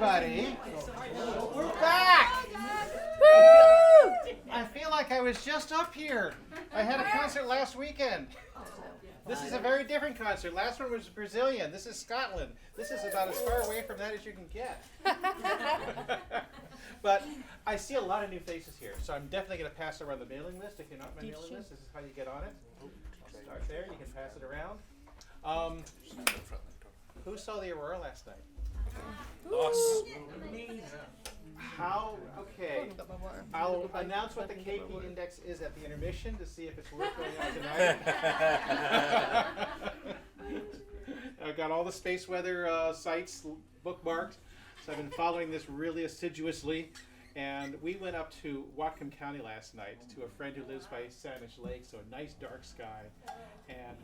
everybody. We're back. Woo! I feel like I was just up here. I had a concert last weekend. This is a very different concert. Last one was Brazilian. This is Scotland. This is about as far away from that as you can get. But I see a lot of new faces here, so I'm definitely going to pass around the mailing list. If you're not on my mailing list, this is how you get on it. I'll start there. You can pass it around. Who saw the Aurora last night? Us. How? Okay. I'll announce what the KP index is at the intermission to see if it's worth going on tonight. I've got all the space weather sites bookmarked, so I've been following this really assiduously. And we went up to Whatcom County last night to a friend who lives by Sandwich Lake, so a nice dark sky. And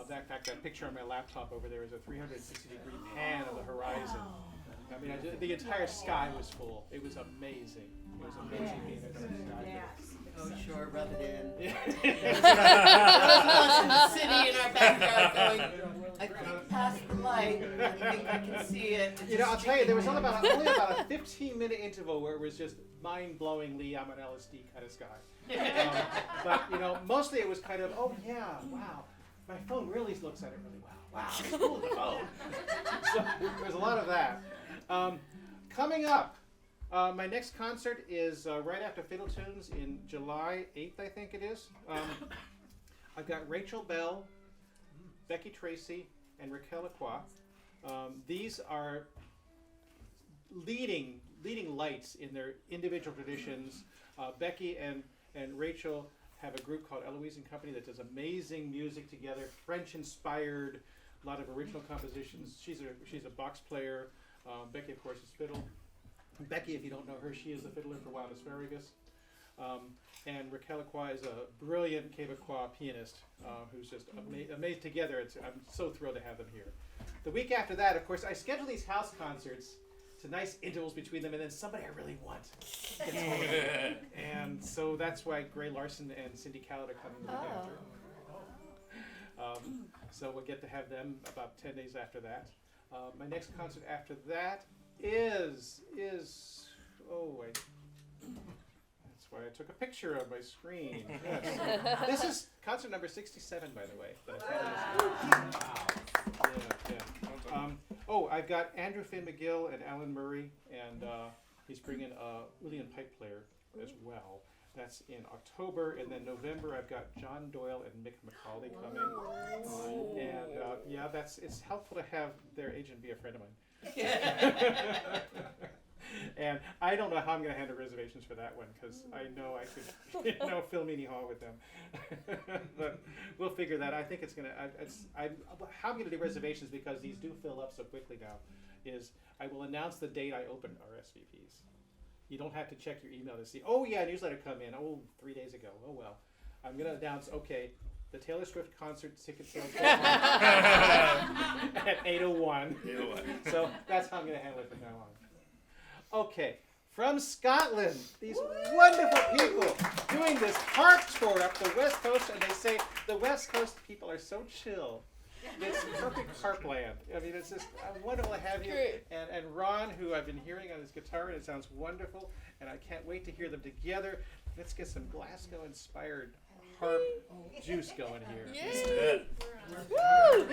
in fact, that picture on my laptop over there is a 360-degree pan of the horizon. I mean, the entire sky was full. It was amazing. It was amazing being in the dark sky. Oh, sure, rub it in. Yeah. in the city in our backyard going, I think past the light, I think I can see it. You know, I'll tell you, there was only about a 15-minute interval where it was just mind-blowingly, I'm an LSD kind of sky. But, you know, mostly it was kind of, oh, yeah, wow. My phone really looks at it really well. Wow, it's cool with the phone. So there's a lot of that. Coming up, my next concert is right after Fiddle Tunes in July 8th, I think it is. I've got Rachel Bell, Becky Tracy, and Raquel Lacroix. These are leading lights in their individual traditions. Becky and Rachel have a group called Eloise and Company that does amazing music together, French-inspired, a lot of original compositions. She's a box player. Becky, of course, is fiddle. Becky, if you don't know her, she is the fiddler for Wild Asparagus. And Raquel Lacroix is a brilliant Quebecois pianist who's just amazing together. I'm so thrilled to have them here. The week after that, of course, I schedule these house concerts to nice intervals between them, and then somebody I really want gets hold of it. And so that's why Gray Larson and Cindy Callett are coming the week after. So we'll get to have them about 10 days after that. My next concert after that is that's why I took a picture of my screen. Yes. This is concert number 67, by the way. I've got Andrew Finn McGill and Alan Murray, and he's bringing a Uilleann pipe player as well. That's in October, and then November I've got John Doyle and Mick McCauley coming. And it's helpful to have their agent be a friend of mine. And I don't know how I'm going to handle reservations for that one, because I know I could, fill Meany Hall with them. But we'll figure that. I think it's going to. How I'm going to do reservations, because these do fill up so quickly now, is I will announce the date I open RSVPs. You don't have to check your email to see, oh yeah, newsletter come in, 3 days ago, oh well. I'm going to announce, okay, the Taylor Swift concert ticket sales at 8:01. So that's how I'm going to handle it from now on. Okay, from Scotland, these wonderful people doing this harp tour up the West Coast, and they say the West Coast people are so chill. It's perfect harp land. I mean, it's just wonderful to have you. And Ron, who I've been hearing on his guitar, and it sounds wonderful, and I can't wait to hear them together. Let's get some Glasgow-inspired harp juice going here. Yay! Woo!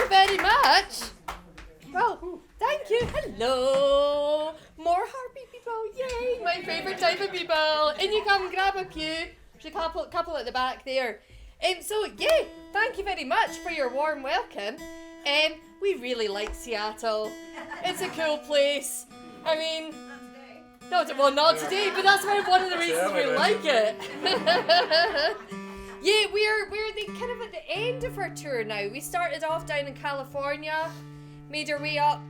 Very much. Well, thank you. Hello. More harpy people. Yay. My favourite type of people. In you come, grab a pew. There's a couple at the back there. So, yeah, thank you very much for your warm welcome. We really like Seattle. It's a cool place. I mean, not today, but that's one of the reasons we like it. Yeah, we're kind of at the end of our tour now. We started off down in California, made our way up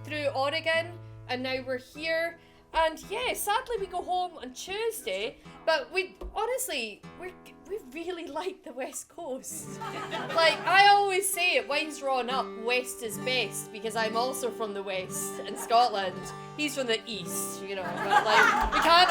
through Oregon, and now we're here. And yeah, sadly we go home on Tuesday, but we really like the West Coast. Like I always say, it winds Ron up, West is best, because I'm also from the West in Scotland. He's from the East, you know. But like we can't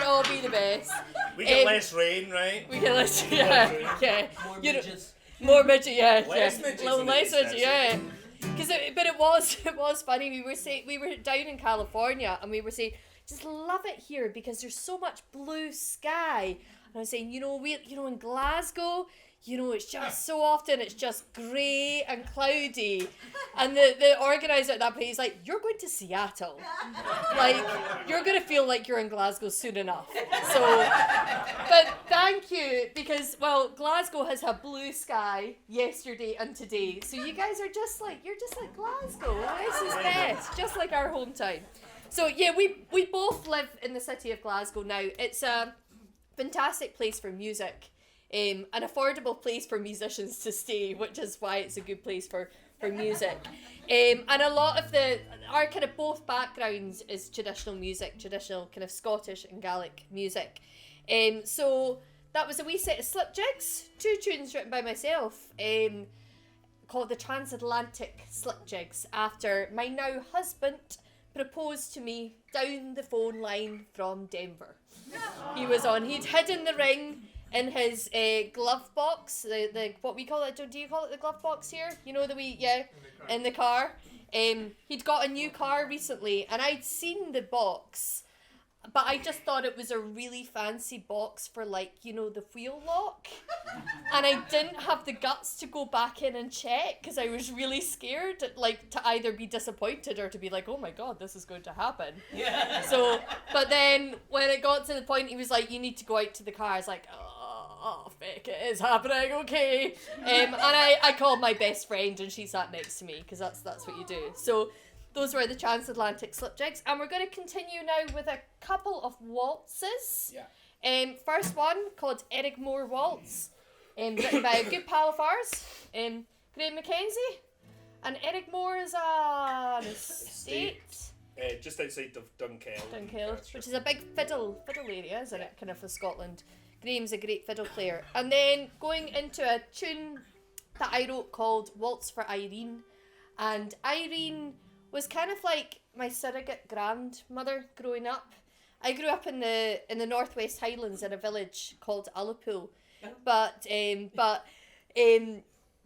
all be the best. We get less rain, right? We get less, yeah. More midgets. More midget, yeah. Less yeah. midgets Little in the less East, midget, that's yeah. It was funny. We were down in California and we were saying, just love it here because there's so much blue sky. And I was saying, in Glasgow, it's just so often it's just grey and cloudy. And the organiser at that place is like, you're going to Seattle. Like, you're going to feel like you're in Glasgow soon enough. So, but thank you, because, well, Glasgow has had blue sky yesterday and today. So you guys are you're just like Glasgow. This is best, just like our hometown. So yeah, we both live in the city of Glasgow now. It's a fantastic place for music. An affordable place for musicians to stay, which is why it's a good place for music. And a lot of our kind of both backgrounds is traditional music, traditional kind of Scottish and Gaelic music. So that was a wee set of slip jigs, 2 tunes written by myself, called the Transatlantic Slip Jigs, after my now husband proposed to me down the phone line from Denver. He'd hidden the ring in his glove box, the what we call it, do you call it the glove box here? You know in the car. He'd got a new car recently and I'd seen the box, but I just thought it was a really fancy box for the wheel lock. And I didn't have the guts to go back in and check because I was really scared to either be disappointed or to be like, oh my god, this is going to happen. Yeah. So, but then when it got to the point he was like, you need to go out to the car, I was like, oh, fuck, it is happening, okay. And I called my best friend and she sat next to me because that's what you do. So those were the Transatlantic Slip Jigs, and we're going to continue now with a couple of waltzes. Yeah. First one called Eric Moore Waltz, written by a good pal of ours, Graham Mackenzie, and Eric Moore is an estate. Just outside of Dunkeld. Which is a big fiddle area, isn't it? Kind of for Scotland. Graham's a great fiddle player. And then going into a tune that I wrote called Waltz for Irene, and Irene was kind of like my surrogate grandmother growing up. I grew up in the northwest Highlands in a village called Ullapool, but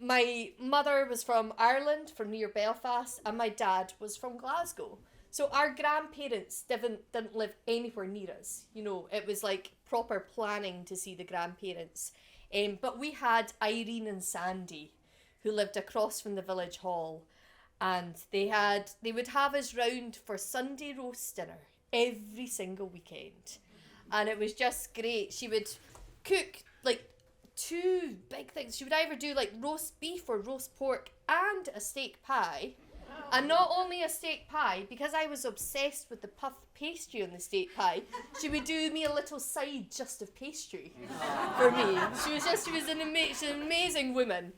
my mother was from Ireland, from near Belfast, and my dad was from Glasgow. So our grandparents didn't live anywhere near us. You know, it was like proper planning to see the grandparents. But we had Irene and Sandy, who lived across from the village hall, and they would have us round for Sunday roast dinner every single weekend, and it was just great. She would cook like 2 big things. She would either do like roast beef or roast pork and a steak pie. And not only a steak pie, because I was obsessed with the puff pastry on the steak pie, she would do me a little side just of pastry for me. She was an amazing woman.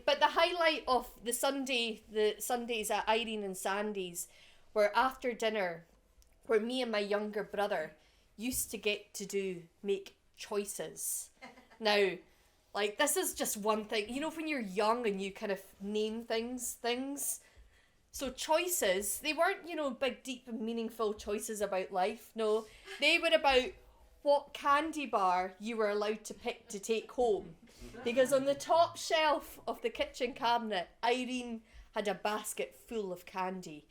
But the highlight of the Sundays at Irene and Sandy's were after dinner, where me and my younger brother used to get to make choices. Now, like, this is just one thing. You know, when you're young and you kind of name things. So choices, they weren't, you know, big, deep and meaningful choices about life. No, they were about what candy bar you were allowed to pick to take home. Because on the top shelf of the kitchen cabinet, Irene had a basket full of candy.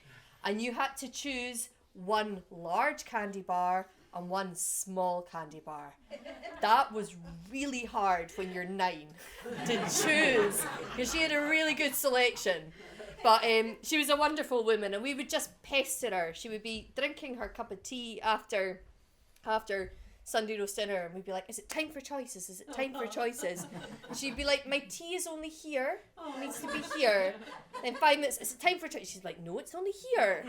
And you had to choose one large candy bar and one small candy bar. That was really hard when you're 9 to choose, because she had a really good selection. But she was a wonderful woman, and we would just pester her. She would be drinking her cup of tea after Sunday roast dinner, and we'd be like, is it time for choices? Is it time for choices? And she'd be like, my tea is only here. It needs to be here. In 5 minutes, is it time for choices? She's like, no, it's only here.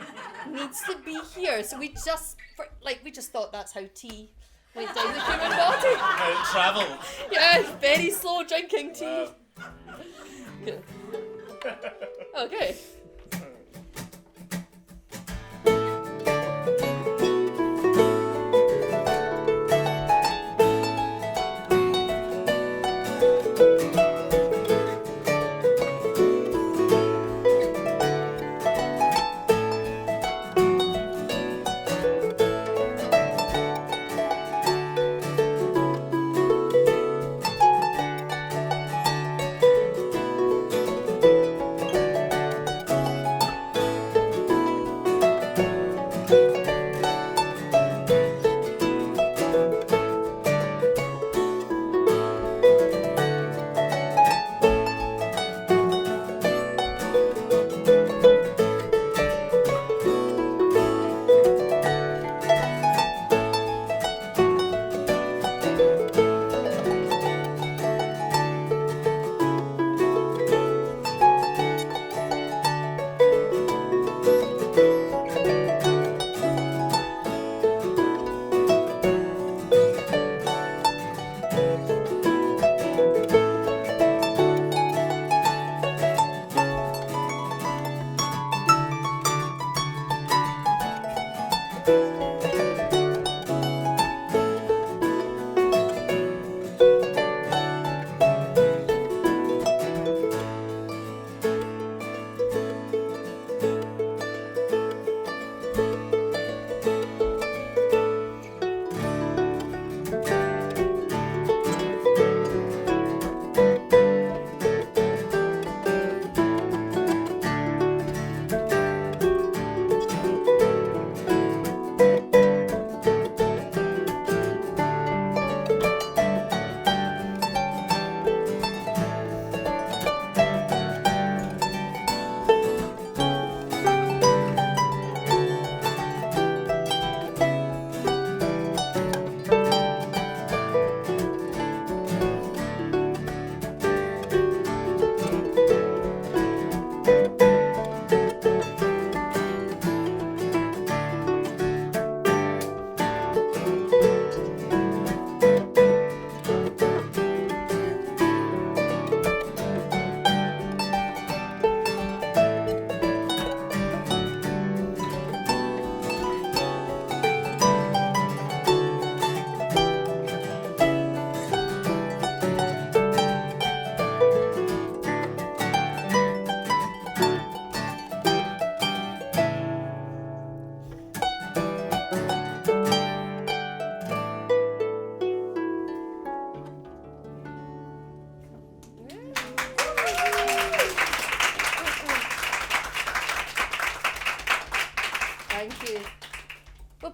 It needs to be here. So we just thought that's how tea went down the human body. How it travelled. Yeah, very slow drinking tea. Wow. Okay.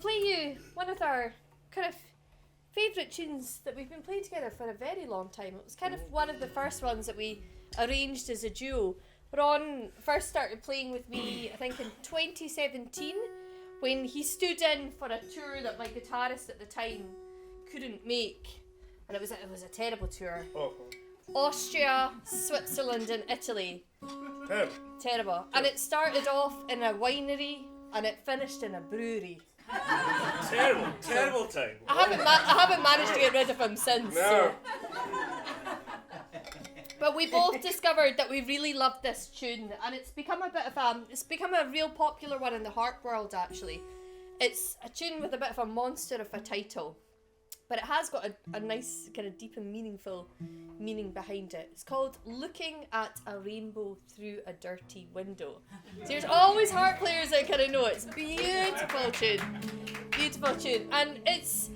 play you one of our kind of favourite tunes that we've been playing together for a very long time. It was kind of one of the first ones that we arranged as a duo. Ron first started playing with me, I think in 2017, when he stood in for a tour that my guitarist at the time couldn't make. And it was a terrible tour. Austria, Switzerland and Italy. Terrible. And it started off in a winery and it finished in a brewery. Terrible time. I haven't managed to get rid of him since. No. So. But we both discovered that we really loved this tune, and it's become a real popular one in the harp world actually. It's a tune with a bit of a monster of a title, but it has got a nice kind of deep and meaningful meaning behind it. It's called Looking at a Rainbow Through a Dirty Window. So there's always harp players that kind of know it. It's beautiful tune, and it's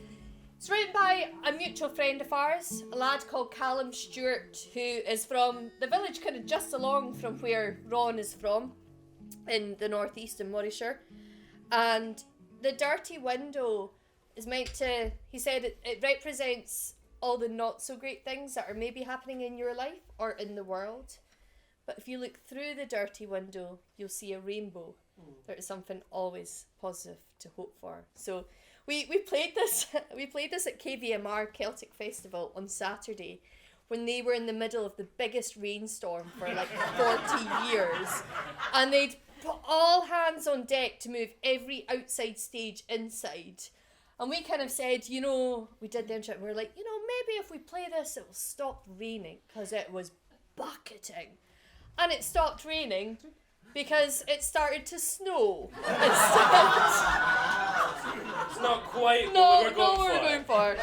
written by a mutual friend of ours, a lad called Callum Stewart, who is from the village kind of just along from where Ron is from, in the northeast in Morayshire. And the dirty window is meant to, he said, it represents all the not so great things that are maybe happening in your life or in the world. But if you look through the dirty window, you'll see a rainbow. There is something always positive to hope for. So we played this at KVMR Celtic Festival on Saturday when they were in the middle of the biggest rainstorm for like 40 years. And they'd put all hands on deck to move every outside stage inside. And we kind of said, we did the intro, and we were like, maybe if we play this, it will stop raining, because it was bucketing. And it stopped raining because it started to snow. It's not quite what what we were going for.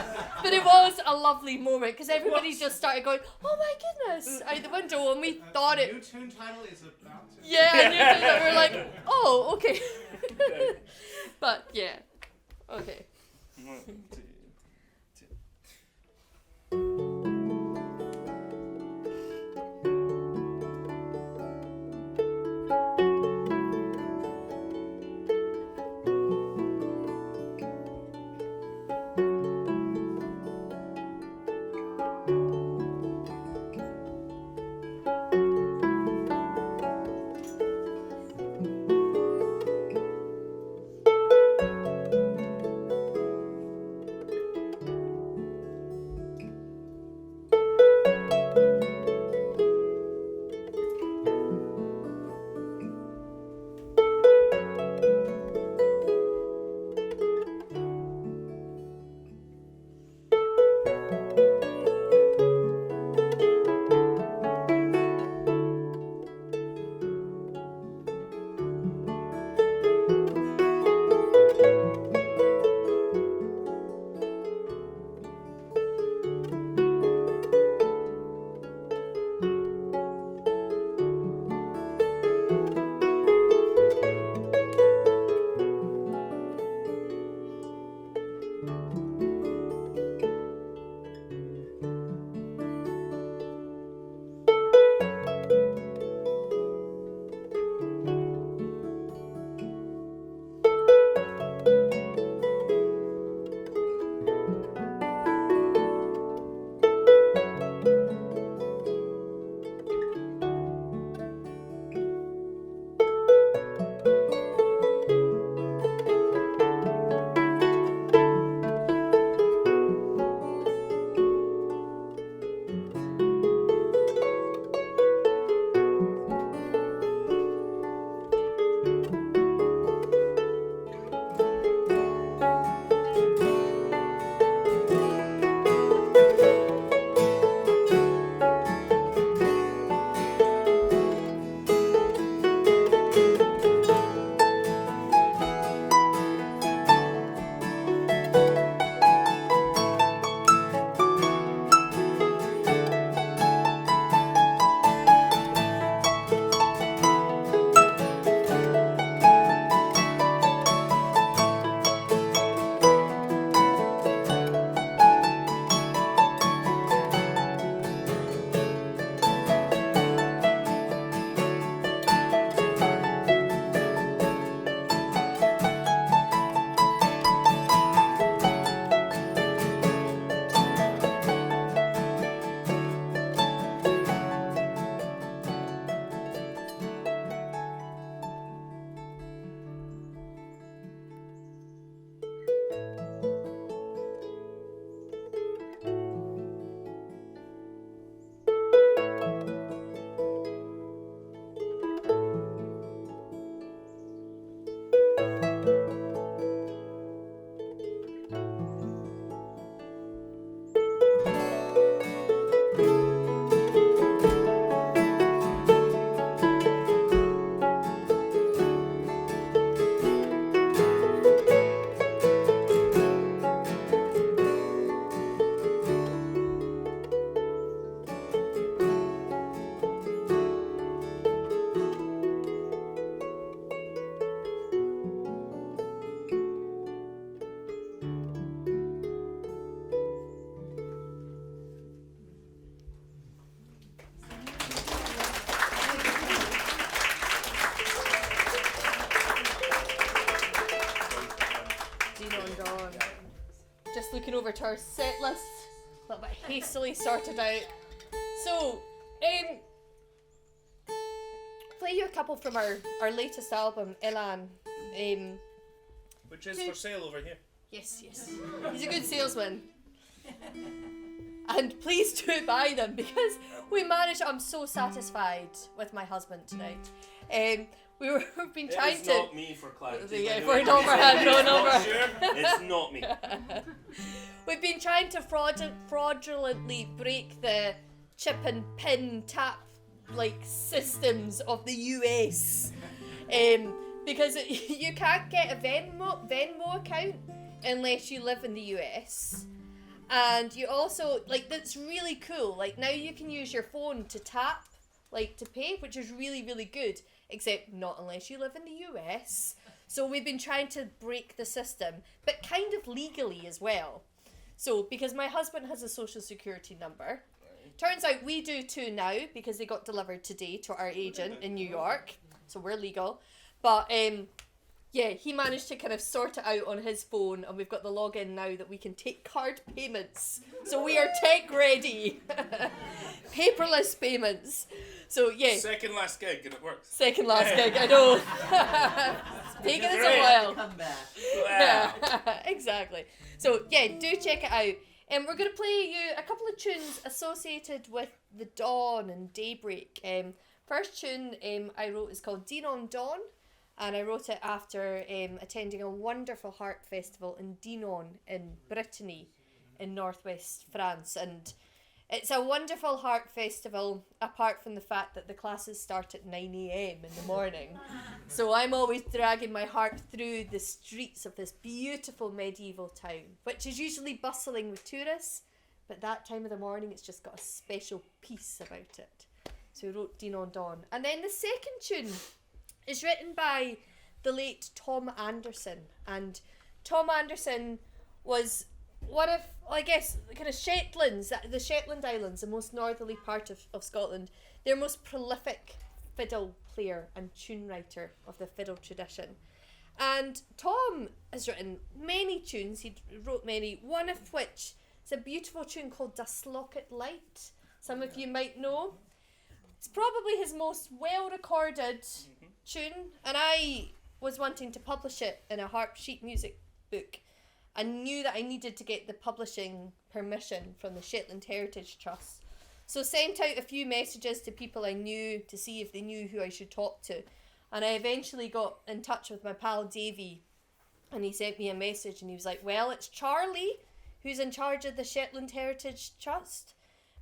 But it was a lovely moment, because everybody just started going, oh my goodness, out the window, and we thought it... New tune title is about to... Yeah, and we were like, oh, okay. But, yeah. Okay. 1, 2. looking over to our set list, a little bit hastily sorted out. So, play you a couple from our latest album, Elan. Which is for sale over here. Yes. He's a good salesman. And please do buy them because we managed. I'm so satisfied with my husband tonight. We've been trying It's to. not me for clarity. Yeah, by the for way. a number hand, no It's number. not sure, it's not me. We've been trying to fraudulently break the chip and pin tap systems of the US, because you can't get a Venmo account unless you live in the US, and you also that's really cool. Now you can use your phone to tap, to pay, which is really really good. Except not unless you live in the US. So we've been trying to break the system, but kind of legally as well. So because my husband has a social security number, turns out we do too now because they got delivered today to our agent in New York. So we're legal. But he managed to kind of sort it out on his phone, and we've got the login now that we can take card payments. So we are tech ready. Paperless payments. So Second last gig and it works. second last gig, I know. Taking us a while. Come back. Wow. Exactly. So do check it out. And we're going to play you a couple of tunes associated with the dawn and daybreak. First tune I wrote is called Dinon Dawn, and I wrote it after attending a wonderful harp festival in Dinon in Brittany in northwest France. And it's a wonderful harp festival, apart from the fact that the classes start at 9 a.m. in the morning. So I'm always dragging my harp through the streets of this beautiful medieval town, which is usually bustling with tourists, but that time of the morning it's just got a special peace about it. So we wrote Dinon Dawn. And then the second tune is written by the late Tom Anderson. And Tom Anderson was one of, kind of the Shetland Islands, the most northerly part of Scotland, their most prolific fiddle player and tune writer of the fiddle tradition. And Tom has written many tunes, he wrote many, one of which is a beautiful tune called Das Locket Light. Some of you might know. It's probably his most well-recorded tune, and I was wanting to publish it in a harp sheet music book. I knew that I needed to get the publishing permission from the Shetland Heritage Trust. So sent out a few messages to people I knew to see if they knew who I should talk to. And I eventually got in touch with my pal Davey, and he sent me a message and he was like, well, it's Charlie who's in charge of the Shetland Heritage Trust.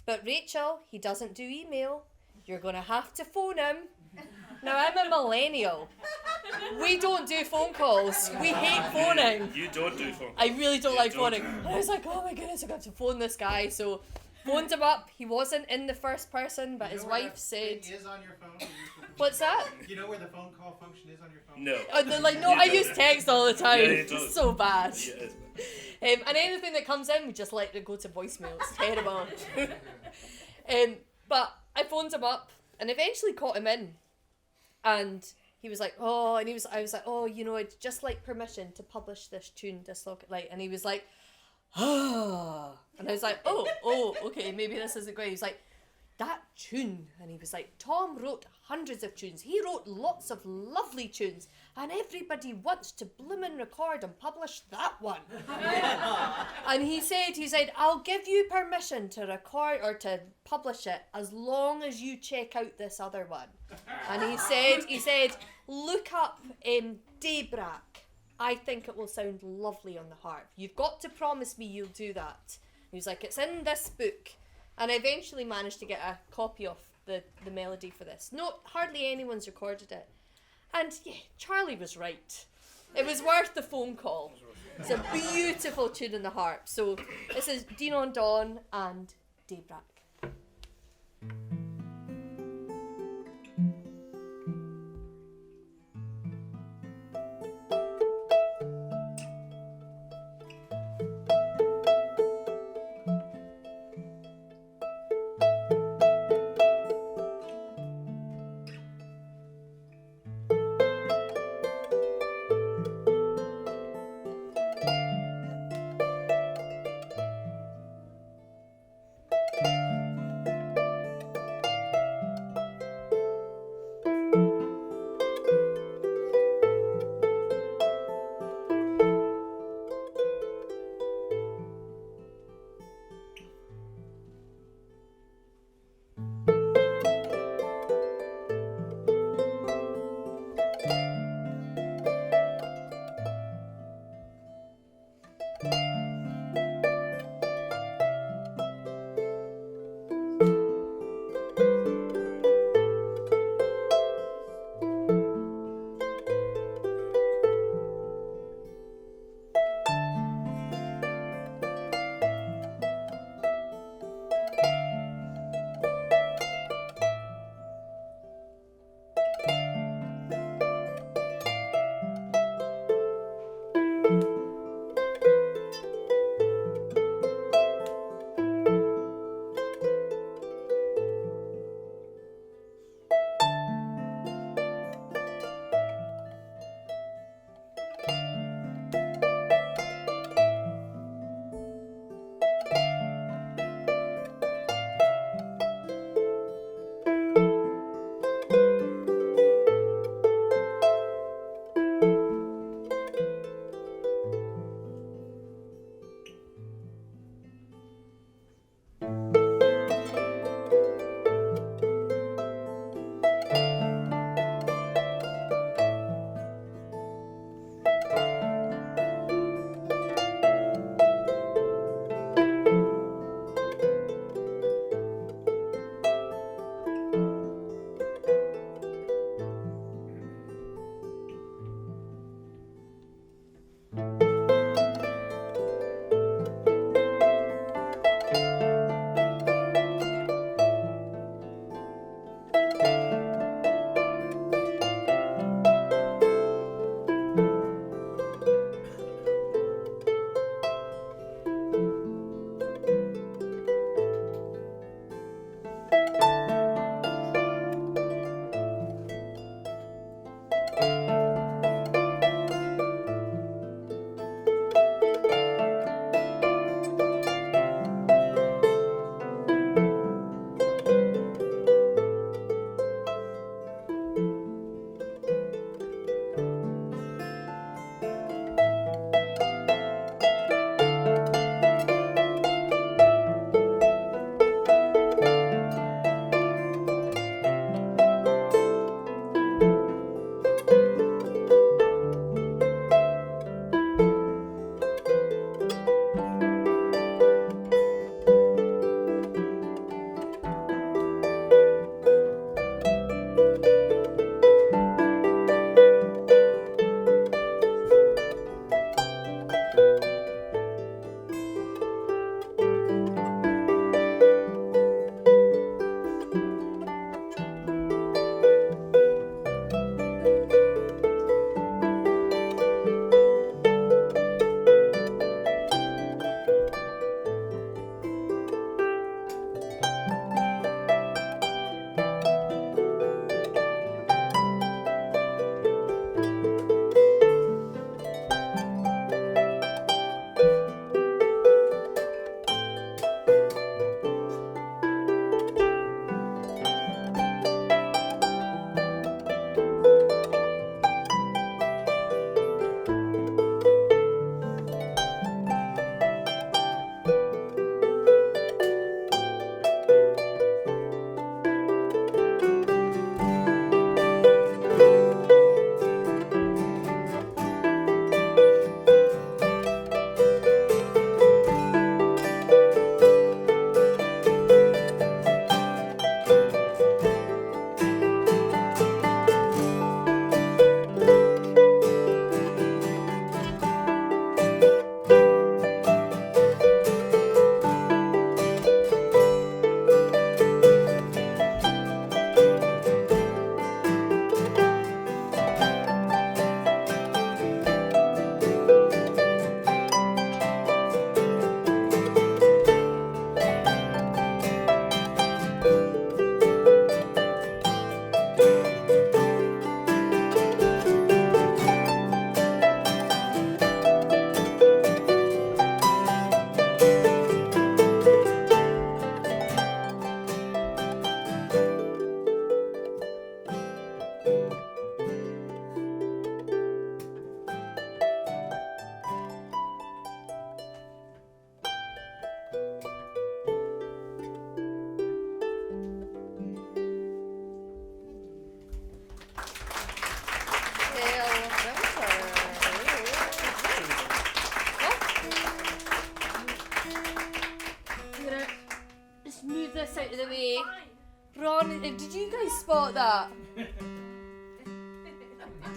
But Rachel, he doesn't do email. You're going to have to phone him. Now, I'm a millennial. We don't do phone calls. We hate phoning. You don't do phone. I really don't like don't. phoning. And I was like, oh my goodness, I got to phone this guy. So, phoned him up. He wasn't in the first person, but his wife said... Is on your phone? What's that? You know where the phone call function is on your phone? No. No, I use text all the time. Yeah, you It's don't. so bad. Yeah, it is. And anything that comes in, we just let it go to voicemail. It's terrible. But I phoned him up and eventually caught him in. And he was like, oh, and I was like, oh, I'd just like permission to publish this tune, this Locket Light. And he was like, ah. And I was like, oh, okay, maybe this isn't great. He was like, that tune. And he was like, Tom wrote hundreds of tunes. He wrote lots of lovely tunes. And everybody wants to bloomin' record and publish that one. And he said, I'll give you permission to record or to publish it as long as you check out this other one. And he said, look up Daybreak. I think it will sound lovely on the harp. You've got to promise me you'll do that. He was like, it's in this book. And I eventually managed to get a copy of the melody for this. No, hardly anyone's recorded it. And yeah, Charlie was right. It was worth the phone call. It's a beautiful tune in the harp. So this is Dinon Dawn and Daybreak.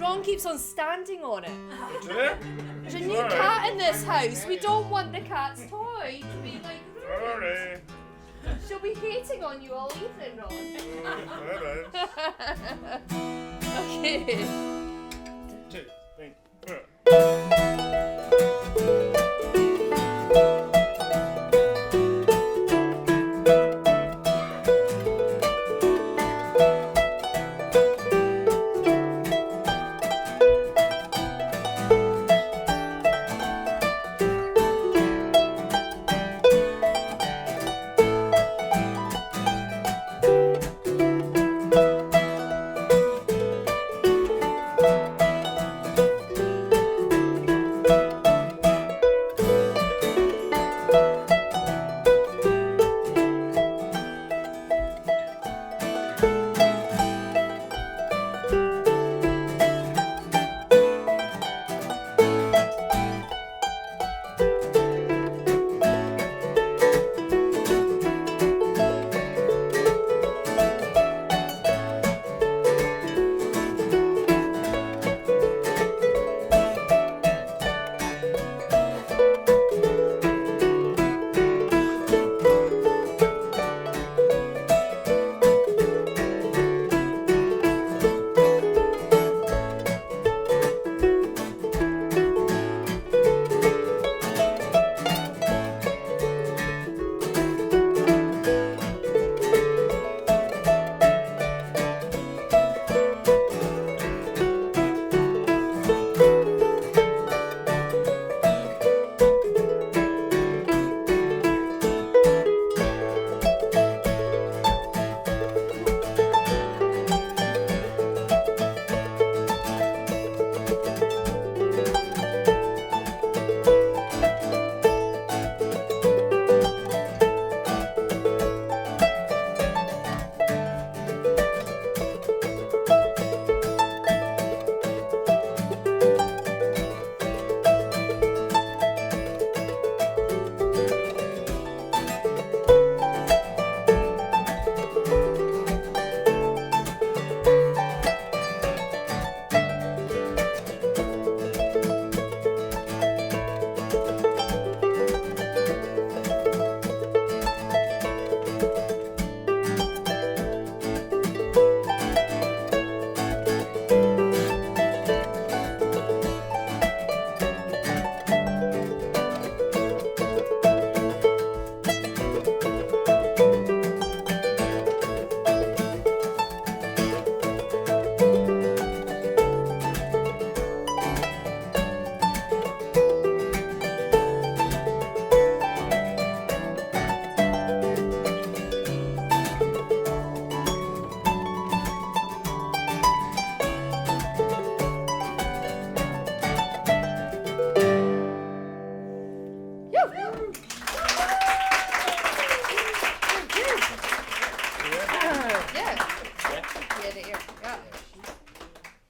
Ron keeps on standing on it. Today? There's a new Sorry. cat in this house. We don't want the cat's toy to be like. Sorry. She'll be hating on you all evening, Ron. Alright. Okay. 2, 3, 4.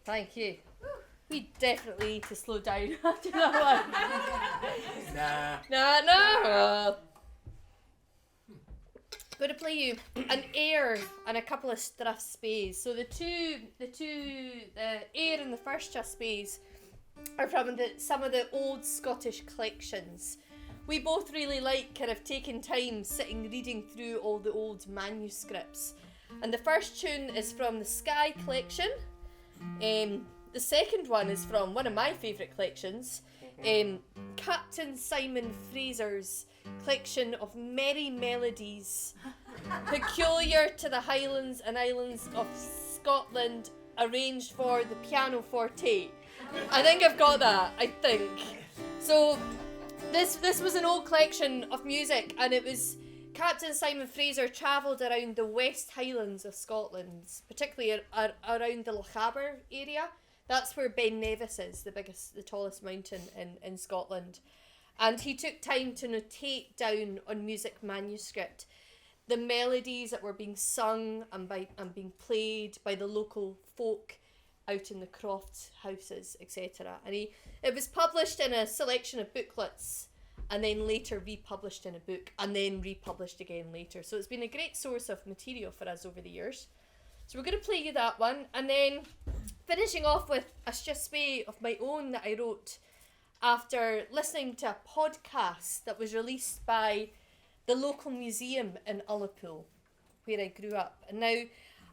Thank you. We definitely need to slow down after that one. No. Going to play you an air and a couple of strathspeys. So the air and the first strathspeys are from some of the old Scottish collections. We both really like kind of taking time sitting reading through all the old manuscripts. And the first tune is from the Skye collection. The second one is from one of my favourite collections, Captain Simon Fraser's collection of merry melodies peculiar to the Highlands and Islands of Scotland, arranged for the pianoforte. I think I've got that, I think. So this was an old collection of music, and it was Captain Simon Fraser travelled around the West Highlands of Scotland, particularly around the Lochaber area. That's where Ben Nevis is, the tallest mountain in Scotland. And he took time to notate down on music manuscript the melodies that were being sung and being played by the local folk out in the croft houses, etc. And it was published in a selection of booklets, and then later republished in a book, and then republished again later. So it's been a great source of material for us over the years. So we're going to play you that one, and then finishing off with a chaspe of my own that I wrote after listening to a podcast that was released by the local museum in Ullapool, where I grew up. And now,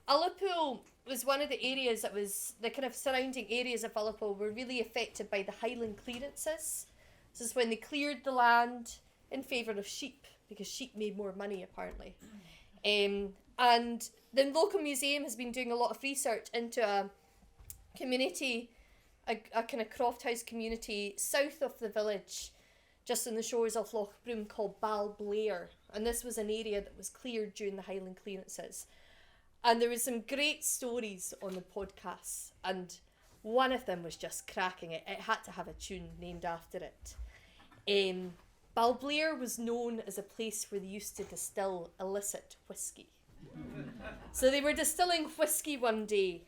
Ullapool was one of the areas that was, the kind of surrounding areas of Ullapool were really affected by the Highland clearances. This is when they cleared the land in favour of sheep, because sheep made more money, apparently. And the local museum has been doing a lot of research into a community, a kind of croft house community south of the village, just on the shores of Loch Broom, called Balblair. And this was an area that was cleared during the Highland clearances. And there was some great stories on the podcast, and one of them was just cracking. It had to have a tune named after it. Balblair was known as a place where they used to distill illicit whiskey. So they were distilling whiskey one day,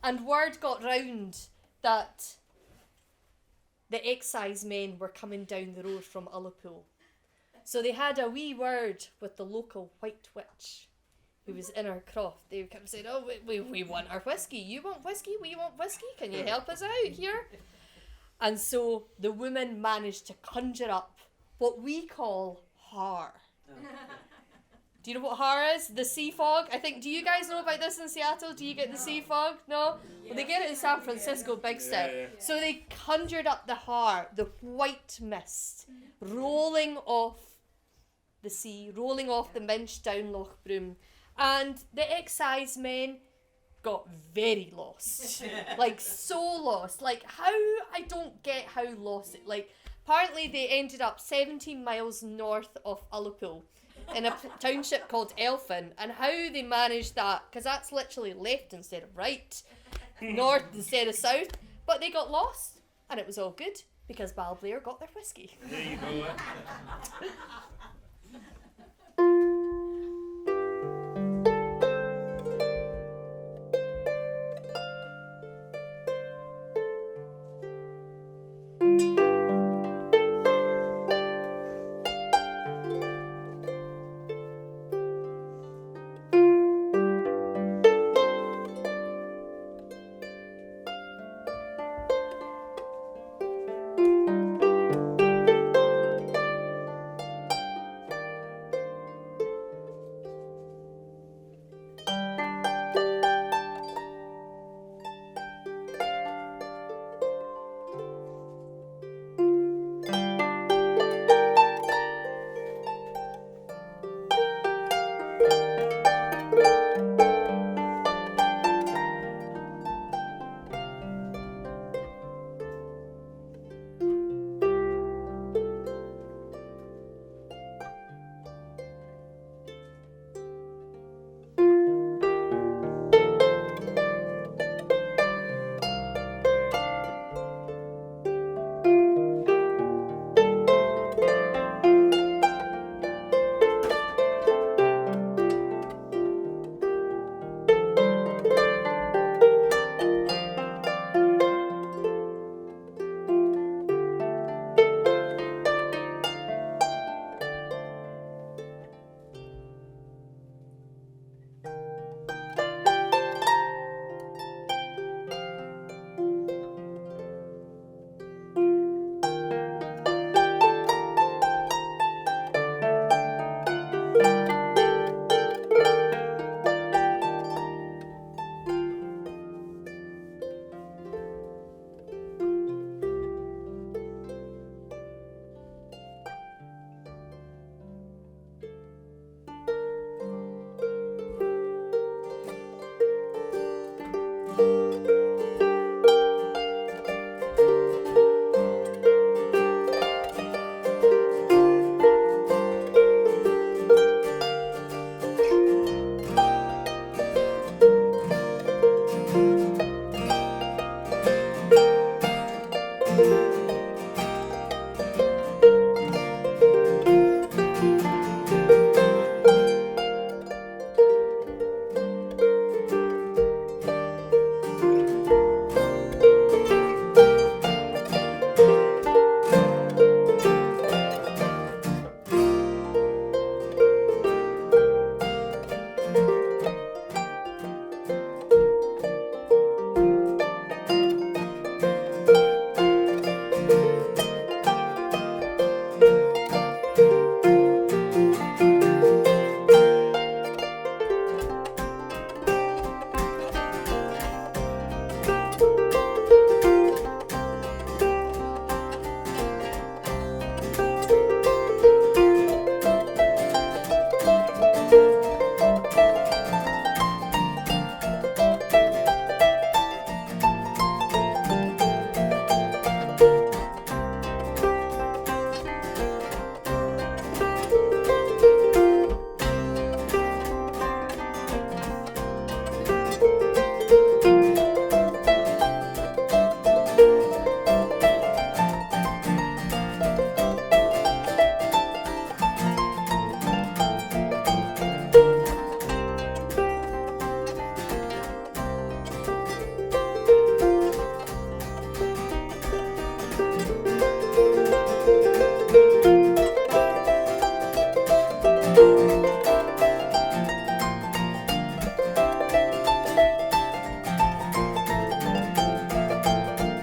and word got round that the excise men were coming down the road from Ullapool. So they had a wee word with the local white witch who was in our croft. They kept saying, oh, we want our whiskey. You want whiskey? We want whiskey. Can you help us out here? And so the woman managed to conjure up what we call har. Do you know what har is? The sea fog? I think, do you guys know about this in Seattle? Do you get the sea fog? No? Well, they get it in San Francisco, big step. Yeah. So they conjured up the har, the white mist, rolling off the sea, rolling off the Minch down Loch Broom. And the excise men got very lost. Like, so lost. Like, how, I don't get how lost it, like, apparently they ended up 17 miles north of Ullapool in a township called Elphin, and how they managed that, because that's literally left instead of right, north instead of south, but they got lost, and it was all good, because Balblair got their whiskey. There you go.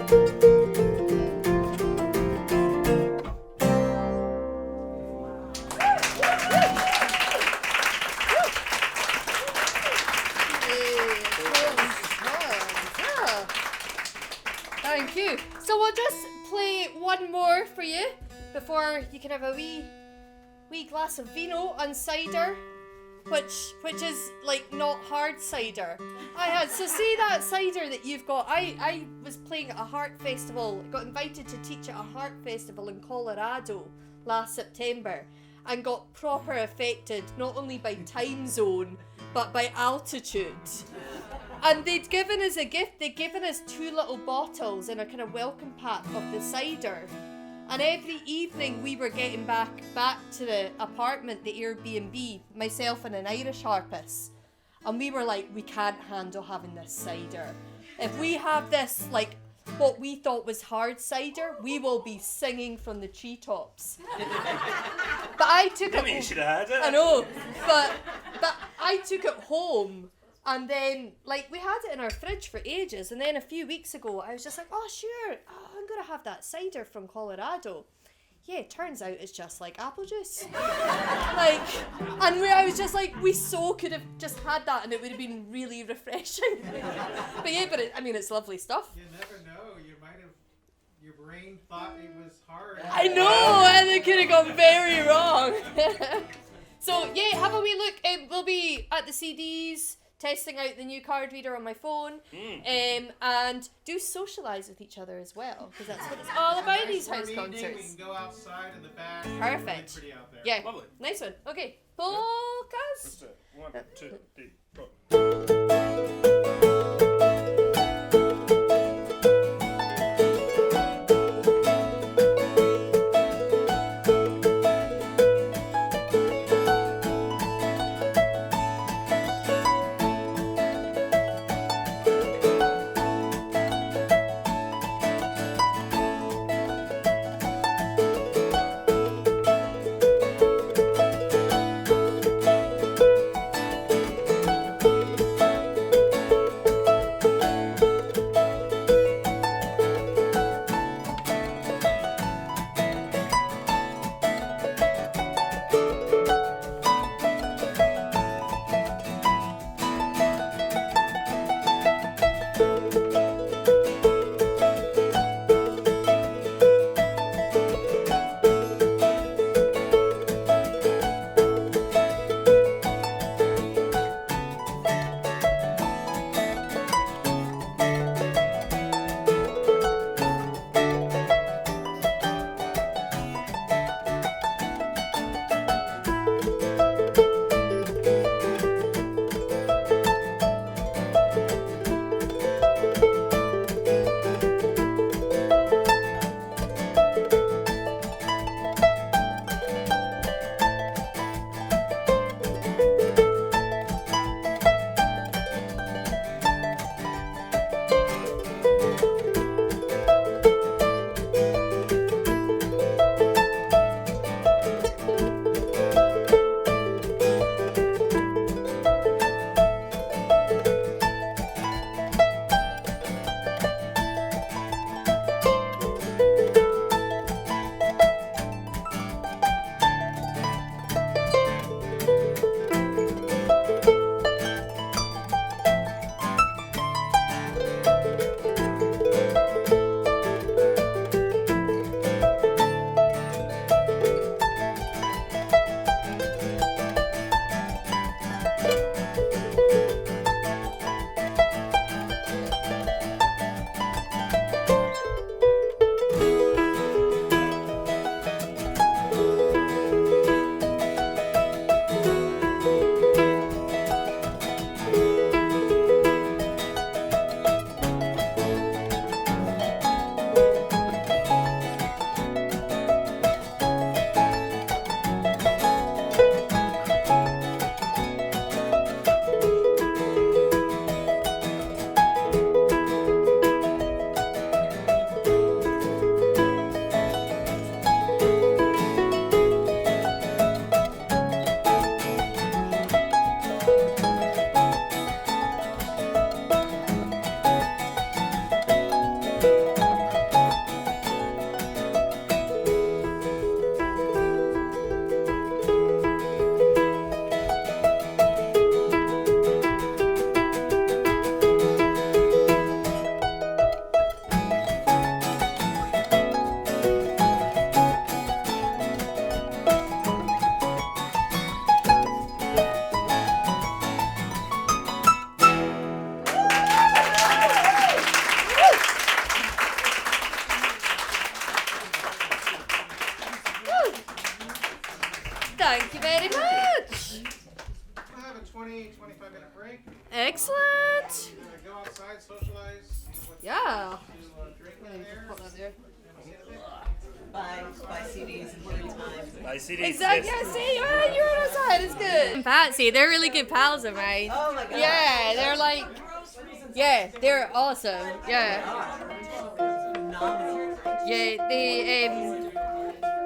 Thank you. So we'll just play one more for you before you can have a wee glass of vino and cider, which is like not hard cider. So see that cider that you've got. I was playing at a harp festival. I got invited to teach at a harp festival in Colorado last September, and got proper affected not only by time zone but by altitude. And they'd given us a gift. They'd given us 2 little bottles in a kind of welcome pack of the cider. And every evening we were getting back to the apartment, the Airbnb, myself and an Irish harpist. And we were like, we can't handle having this cider. If we have this, like, what we thought was hard cider, we will be singing from the treetops. But I took Maybe it. you should have had it. I know, but I took it home. And then, like, we had it in our fridge for ages. And then a few weeks ago, I was just like, oh, sure, I'm going to have that cider from Colorado. Yeah, it turns out it's just like apple juice. I was just like, we so could have just had that and it would have been really refreshing. But yeah, it's lovely stuff. You never know. You might have, your brain thought it was hard. I know, and it could have gone very wrong. So, yeah, have a wee look. We'll be at the CDs, testing out the new card reader on my phone, and do socialise with each other as well, because that's what it's all about, these house concerts. We can go outside in the back. Perfect. It's really pretty out there. Yeah, Lovely. nice one. Okay, polkas. Let's do it. 1, 2, 3, 4. well. Put that there. Buy CDs in good time. I see these. Exactly. Yeah, see, you're on our side. It's good. And Patsy, they're really good pals of mine. Oh my god. Yeah, they're like, yeah, they're awesome. Yeah, Phenomenal. yeah.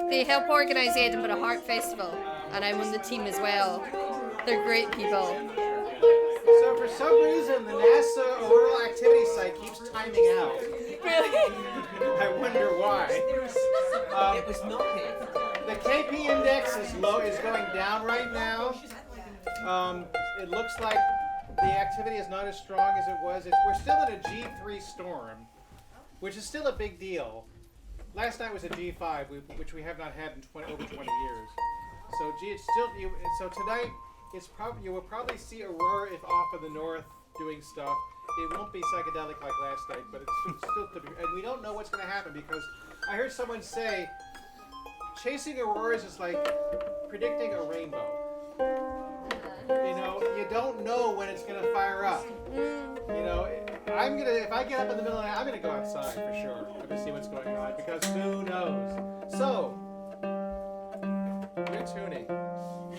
They help organise the Edinburgh Harp Festival, and I'm on the team as well. They're great people. So for some reason, the NASA Auroral Activity Site keeps timing out. Really? I wonder why. It was milky. The KP index is going down right now. It looks like the activity is not as strong as it was. We're still in a G3 storm, which is still a big deal. Last night was a G5, which we have not had in over 20 years. So so tonight you will probably see Aurora if off in the north doing stuff. It won't be psychedelic like last night, but it's still could be. And we don't know what's going to happen because I heard someone say chasing auroras is like predicting a rainbow. You know, you don't know when it's going to fire up. You know, if I get up in the middle of the night, I'm gonna go outside for sure. I'm gonna see what's going on because who knows. So, good tuning.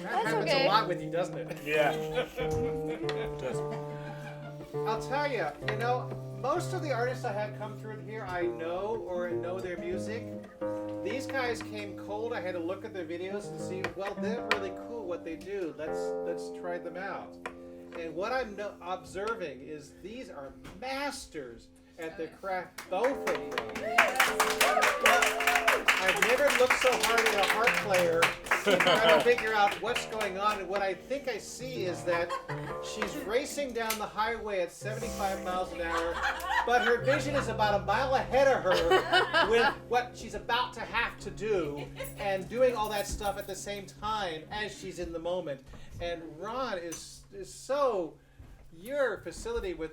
That happens okay. a lot with you, doesn't it? Yeah. It does. I'll tell you, most of the artists I have come through here, I know or know their music. These guys came cold. I had to look at their videos and see, well, they're really cool what they do. Let's try them out. And what I'm observing is these are masters at their craft, both of them. I've never looked so hard at a harp player trying to figure out what's going on. And what I think I see is that she's racing down the highway at 75 miles an hour, but her vision is about a mile ahead of her with what she's about to have to do and doing all that stuff at the same time as she's in the moment. And Ron is so, your facility with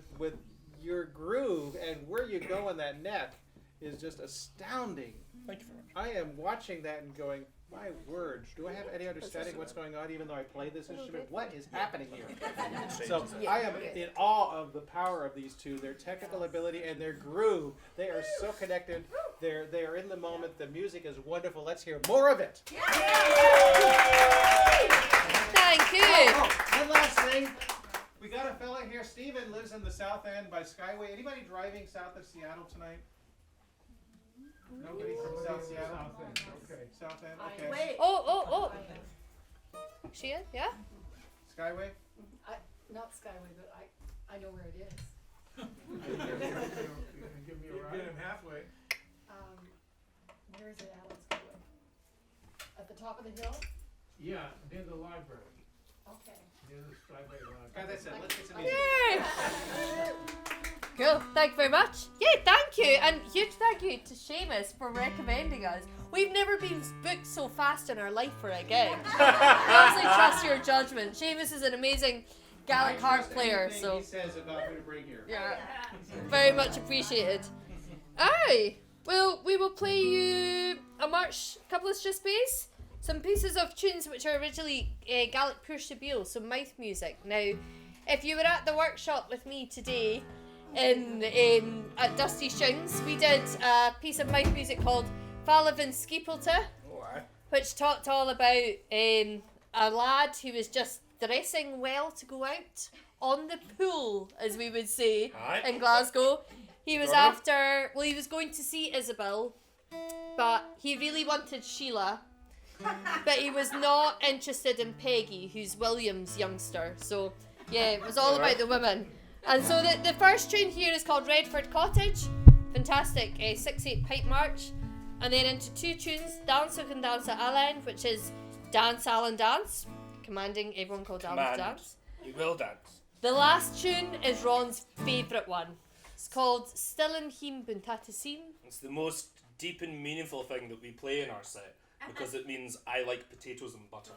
your groove and where you go on that neck is just astounding. Thank you very much. I am watching that and going, my word, do I have any understanding what's going on even though I play this instrument? What is happening here? So I am in awe of the power of these two, their technical ability and their groove. They are so connected. They are in the moment. The music is wonderful. Let's hear more of it. Thank you. Oh, one last thing. We got a fella here. Steven lives in the South End by Skyway. Anybody driving south of Seattle tonight? Nobody from South Seattle? South End. Okay. South End. Okay. Wait. Oh. She in? Yeah? Skyway? Not Skyway, but I know where it is. Give me a ride. Get him halfway. Where is it, Alan Skyway? At the top of the hill? Yeah, near the library, Okay. near the Skyway library. As I said, let's get some music. Yay! Cool. Thank you very much. Yeah, thank you. And huge thank you to Seamus for recommending us. We've never been booked so fast in our life for a gig. Honestly, trust your judgment. Seamus is an amazing Gaelic harp player, so He says about who to bring here. yeah, very much appreciated. Aye. Well, we will play you a couple of space. Some pieces of tunes which are originally Gaelic Purshtabile, so mouth music. Now, if you were at the workshop with me today at Dusty Shins, we did a piece of mouth music called Falavin Skipulta, which talked all about a lad who was just dressing well to go out on the pool, as we would say in Glasgow. He was he was going to see Isabel, but he really wanted Sheila. But he was not interested in Peggy, who's William's youngster. So, yeah, it was all about the women. And so the first tune here is called Redford Cottage. Fantastic 6/8 pipe march. And then into two tunes, Dance Who Can Dance at Allen, which is Dance Alan Dance, commanding everyone called Alan to dance. You will dance. The last tune is Ron's favourite one. It's called Stillin Him Buntatasim. It's the most deep and meaningful thing that we play in our set because it means I like potatoes and butter.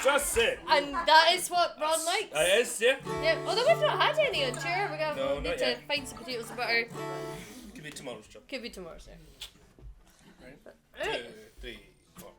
Just say. And that is what Ron likes. It is, yeah. Yeah, although we've not had any on tour, we're going No, to not need to yet. find some potatoes and butter. Could be tomorrow's job. Could be tomorrow, sir. Right. Right. 2, 3, 4.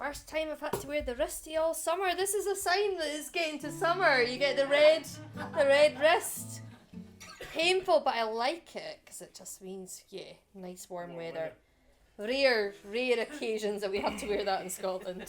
first time I've had to wear the wristy all summer. This is a sign that it's getting to summer. You get the red wrist. Painful, but I like it because it just means, yeah, nice warm weather. Rare occasions that we have to wear that in Scotland.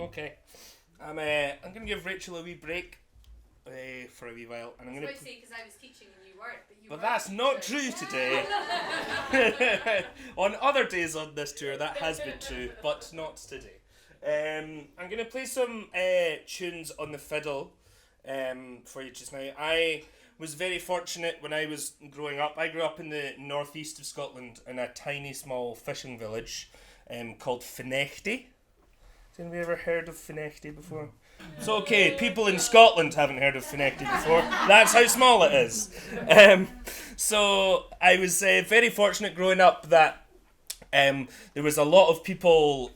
Okay. I'm going to give Rachel a wee break for a wee while, and I'm going to. say because I was teaching and you weren't, But that's not true today. On other days on this tour, that has been true, but not today. I'm going to play some tunes on the fiddle for you just now. I was very fortunate when I was growing up. I grew up in the northeast of Scotland in a tiny small fishing village called Fenechty. Has anybody ever heard of Fenechty before? So okay, people in Scotland haven't heard of Fenechty before. That's how small it is. So I was very fortunate growing up that there was a lot of people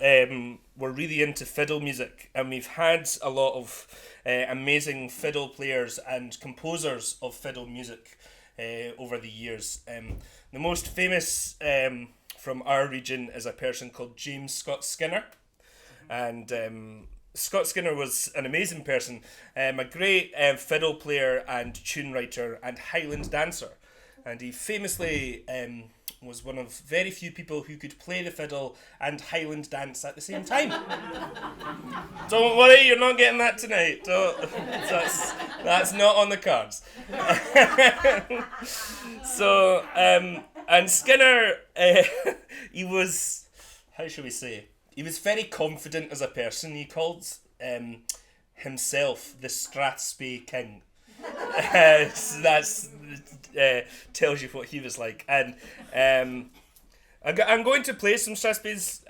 were really into fiddle music, and we've had a lot of amazing fiddle players and composers of fiddle music over the years. The most famous from our region is a person called James Scott Skinner, and Scott Skinner was an amazing person, a great fiddle player and tune writer and Highland dancer, and he famously was one of very few people who could play the fiddle and Highland dance at the same time. Don't worry, you're not getting that tonight. That's not on the cards. So, and Skinner, he was, how should we say, he was very confident as a person. He called himself the Strathspey King. So that's tells you what he was like. And I'm going to play some Strathspeys,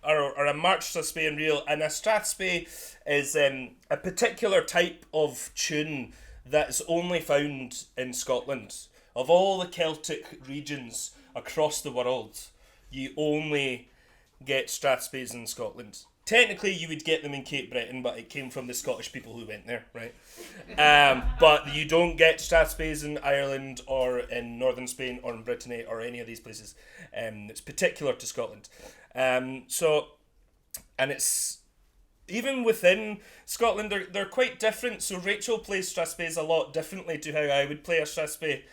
or a march Strathspey in reel. And a Strathspey is a particular type of tune that's only found in Scotland. Of all the Celtic regions across the world, you only get Strathspeys in Scotland. Technically, you would get them in Cape Breton, but it came from the Scottish people who went there, right? But you don't get Strathspeys in Ireland or in northern Spain or in Brittany or any of these places. It's particular to Scotland. And it's even within Scotland, they're quite different. So Rachel plays Strathspeys a lot differently to how I would play a Strathspey.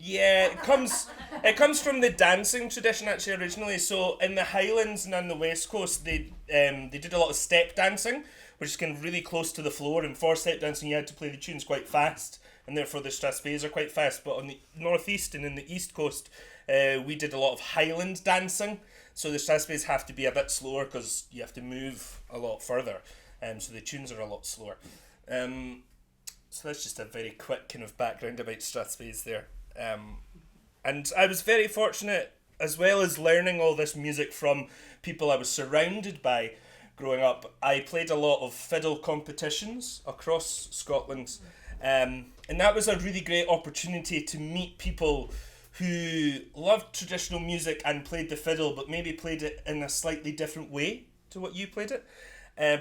Yeah, it comes from the dancing tradition actually originally. So in the Highlands and on the West Coast, they did a lot of step dancing, which is kind of really close to the floor. And for step dancing, you had to play the tunes quite fast, and therefore the Strathspeys are quite fast. But on the northeast and in the East Coast, we did a lot of Highland dancing. So the Strathspeys have to be a bit slower because you have to move a lot further. So the tunes are a lot slower. So that's just a very quick kind of background about Strathspeys there. And I was very fortunate, as well as learning all this music from people I was surrounded by growing up. I played a lot of fiddle competitions across Scotland, and that was a really great opportunity to meet people who loved traditional music and played the fiddle, but maybe played it in a slightly different way to what you played it.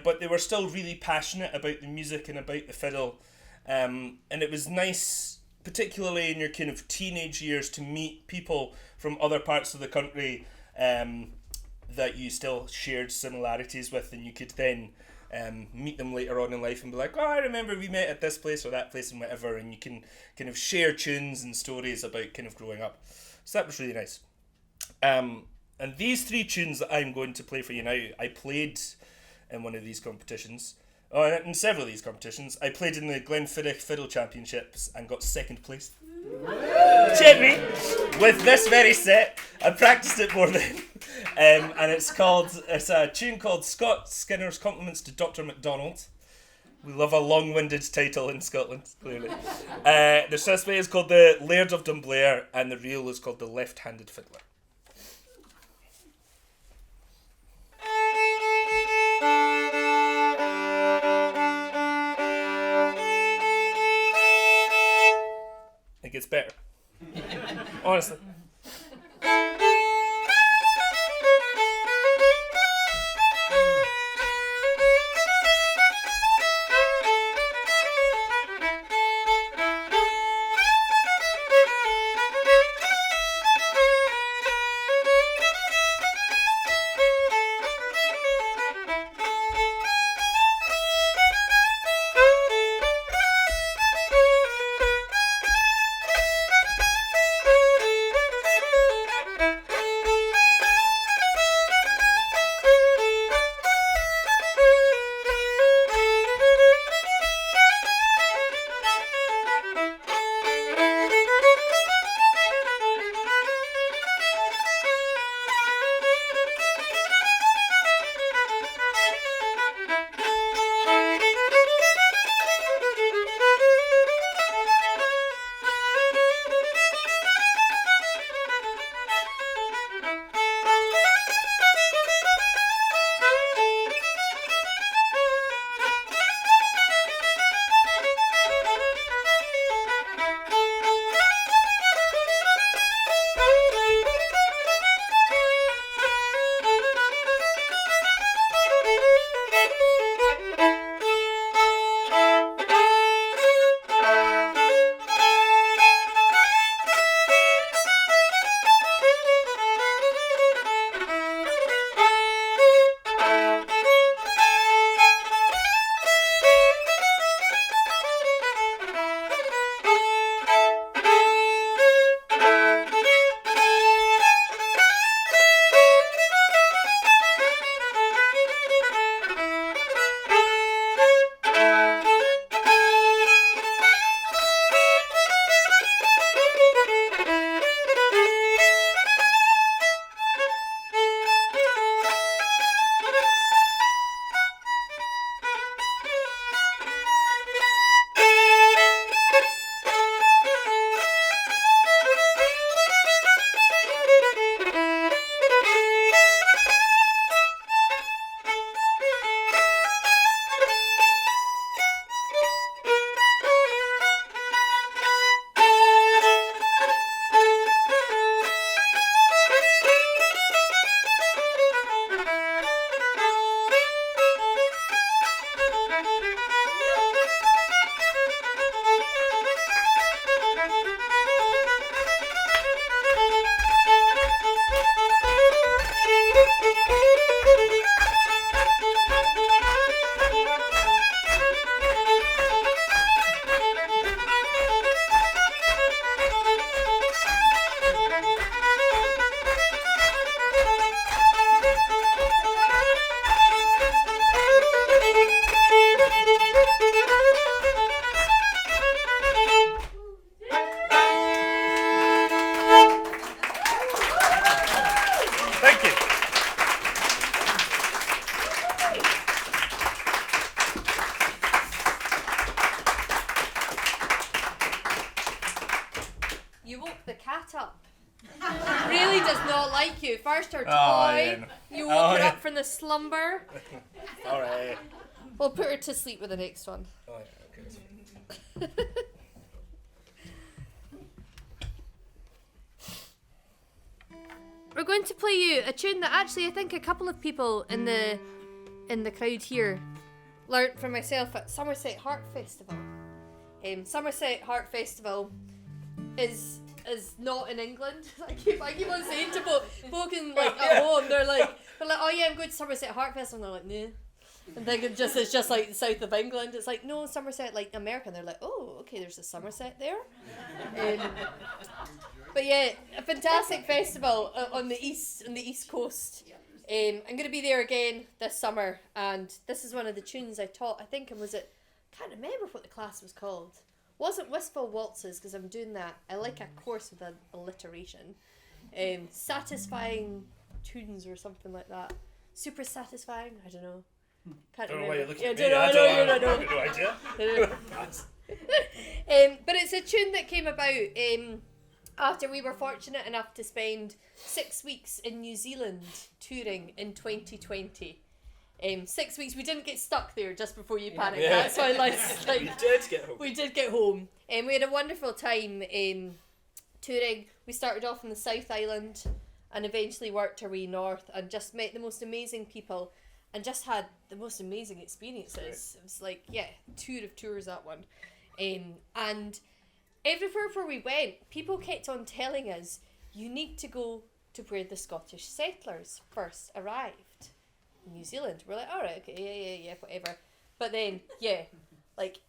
But they were still really passionate about the music and about the fiddle, and it was nice, particularly in your kind of teenage years, to meet people from other parts of the country that you still shared similarities with, and you could then meet them later on in life and be like, oh, I remember we met at this place or that place and whatever, and you can kind of share tunes and stories about kind of growing up. So that was really nice. And these three tunes that I'm going to play for you now, I played in one of these competitions. Oh, in several of these competitions. I played in the Glenfiddich Fiddle Championships and got second place. Check me! With this very set. I practiced it more than. And it's a tune called Scott Skinner's Compliments to Dr. MacDonald. We love a long-winded title in Scotland, clearly. The Strathspey is called the Laird of Dunblair, and the reel is called the Left-Handed Fiddler. It gets better. Honestly. cat up. Really does not like you. First her toy, yeah. you woke her yeah. up from the slumber. Alright. We'll put her to sleep with the next one. Oh, yeah, okay. We're going to play you a tune that actually I think a couple of people in the crowd here learnt from myself at Somerset Harp Festival. Somerset Harp Festival is not in England. I keep on saying to folk in like at home, they're like, oh yeah, I'm going to Somerset Harp Festival, and they're like, nah. And thinking it's just like the south of England. It's like, no, Somerset, like America. And they're like, oh, okay, there's a Somerset there. But yeah, a fantastic festival on the east coast. I'm going to be there again this summer, and this is one of the tunes I taught. I think can't remember what the class was called. Wasn't Wistful Waltzes, because I'm doing that. I like a course with alliteration. Satisfying tunes or something like that. Super satisfying. I don't know. Can't Don't know remember. why you're looking Yeah, at me. I don't know. I have no idea. But it's a tune that came about after we were fortunate enough to spend 6 weeks in New Zealand touring in 2020. 6 weeks. We didn't get stuck there just before you panicked. Yeah. That's why We did get home. we did get home. We had a wonderful time touring. We started off in the South Island and eventually worked our way north and just met the most amazing people and just had the most amazing experiences. It was like, yeah, tour of tours, that one. And everywhere where we went, people kept on telling us, you need to go to where the Scottish settlers first arrived. In New Zealand. We're like, alright, okay, yeah, whatever. But then, yeah, like,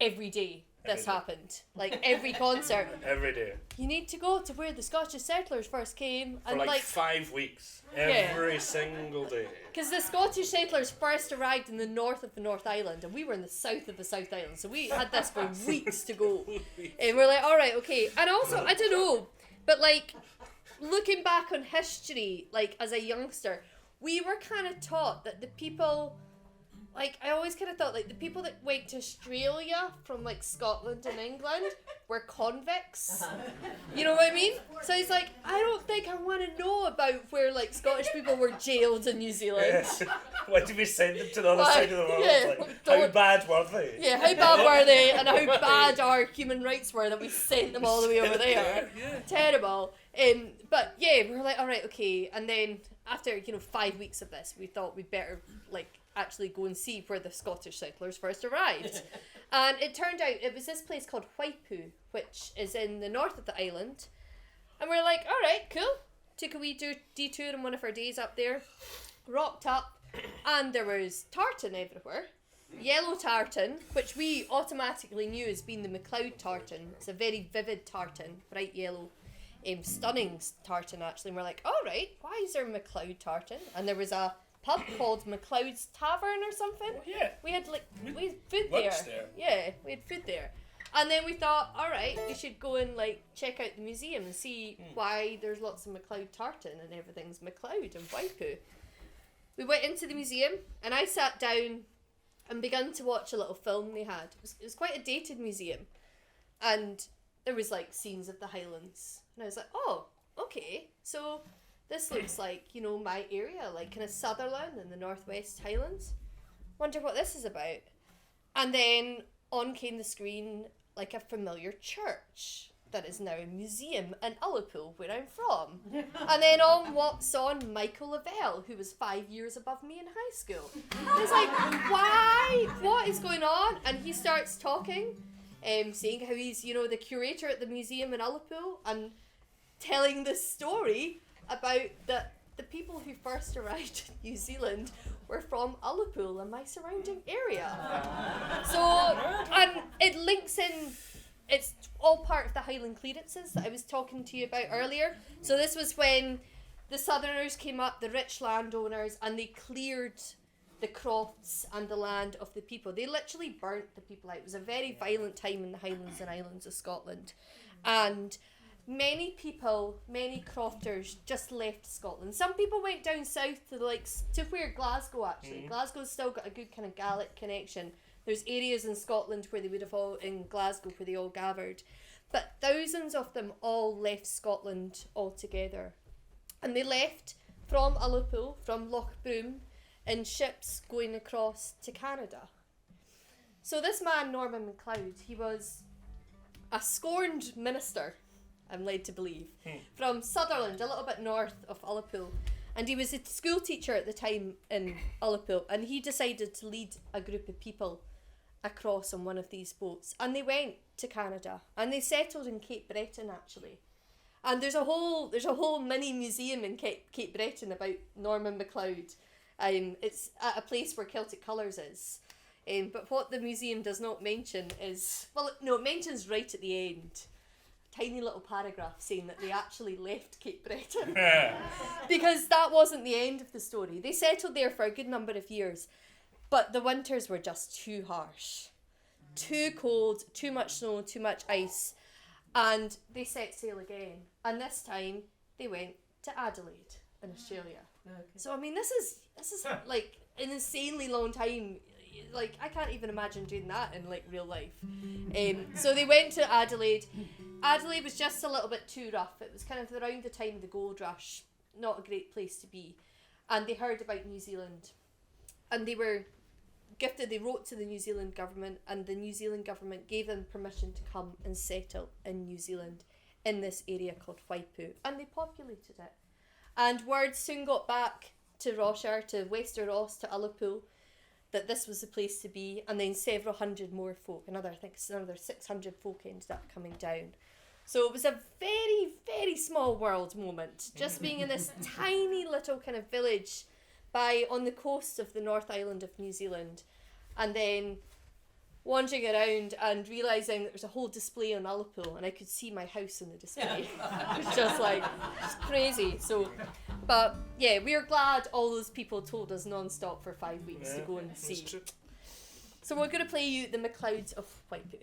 every day this happened. Like, every concert. Every day. You need to go to where the Scottish settlers first came. For And like 5 weeks. Every single day. because the Scottish settlers first arrived in the north of the North Island, and we were in the south of the South Island, so we had this for weeks to go. And we're like, alright, okay. And also, I don't know, but like, looking back on history, like, as a youngster, we were kind of taught that the people, like, I always kind of thought, like, the people that went to Australia from, like, Scotland and England were convicts. You know what I mean? So it's like, I don't think I want to know about where, like, Scottish people were jailed in New Zealand. Yes. Why did we send them to the other Why? side of the world? Yeah, Like, how bad were they? Yeah, how bad were they, and how bad our human rights were that we sent them all the way over there. Terrible. But yeah, we were like, alright, okay. And then after, 5 weeks of this, we thought we'd better, like, actually go and see where the Scottish settlers first arrived. And it turned out it was this place called Waipu, which is in the north of the island. And we're like, alright, cool. Took a wee detour on one of our days up there. Rocked up, and there was tartan everywhere. Yellow tartan, which we automatically knew as being the MacLeod tartan. It's a very vivid tartan, bright yellow. Stunning tartan actually, and we're like, alright, why is there MacLeod tartan? And there was a pub called MacLeod's Tavern or something. Oh, yeah. We had we had food Lunch there. there. Yeah, we had food there. And then we thought, alright, we should go and like check out the museum and see why there's lots of MacLeod tartan and everything's MacLeod and Waipu. We went into the museum and I sat down and began to watch a little film they had. It was quite a dated museum. And there was like scenes of the Highlands. And I was like, oh, okay. So this looks like, my area, like kind of Sutherland and the Northwest Highlands. Wonder what this is about. And then on came the screen like a familiar church that is now a museum in Ullapool, where I'm from. And then on walks on Michael Lavelle, who was 5 years above me in high school. And I was like, why? What is going on? And he starts talking, saying how he's, the curator at the museum in Ullapool, and telling this story about the people who first arrived in New Zealand were from Ullapool and my surrounding area. So, and it links in, it's all part of the Highland clearances that I was talking to you about earlier. So this was when the Southerners came up, the rich landowners, and they cleared the crofts and the land of the people. They literally burnt the people out. It was a very violent time in the Highlands and Islands of Scotland. And many people, many crofters just left Scotland. Some people went down south to where Glasgow actually. Glasgow's still got a good kind of Gaelic connection. There's areas in Scotland where they would have all, in Glasgow, where they all gathered. but thousands of them all left Scotland altogether. And they left from Ullapool, from Loch Broom, in ships going across to Canada. So this man, Norman MacLeod, he was a scorned minister, I'm led to believe, from Sutherland, a little bit north of Ullapool. And he was a school teacher at the time in Ullapool, and he decided to lead a group of people across on one of these boats. And they went to Canada, and they settled in Cape Breton, actually. And there's a whole mini museum in Cape Breton about Norman MacLeod. It's at a place where Celtic Colours is. But what the museum does not mention is, well, no, it mentions right at the end, tiny little paragraph saying that they actually left Cape Breton. Because that wasn't the end of the story. They settled there for a good number of years, but the winters were just too harsh. Too cold, too much snow, too much ice, and they set sail again. And this time, they went to Adelaide in Australia. Okay. So, I mean, this is like an insanely long time. Like, I can't even imagine doing that in, like, real life. So they went to Adelaide. Adelaide was just a little bit too rough. It was kind of around the time of the gold rush. Not a great place to be. And they heard about New Zealand. And they were gifted, they wrote to the New Zealand government, and the New Zealand government gave them permission to come and settle in New Zealand in this area called Waipu. And they populated it. And word soon got back to Rochar, to Wester Ross, to Ullapool, that this was the place to be, and then several hundred more folk, I think it's another 600 folk ended up coming down. So it was a very, very small world moment, just being in this tiny little kind of village on the coast of the North Island of New Zealand, and then wandering around and realising that there was a whole display on Ullapool, and I could see my house in the display. It was just like, it's crazy. So, but yeah, we're glad all those people told us non-stop for 5 weeks to go and see. So we're going to play you the MacLeods of Waipu.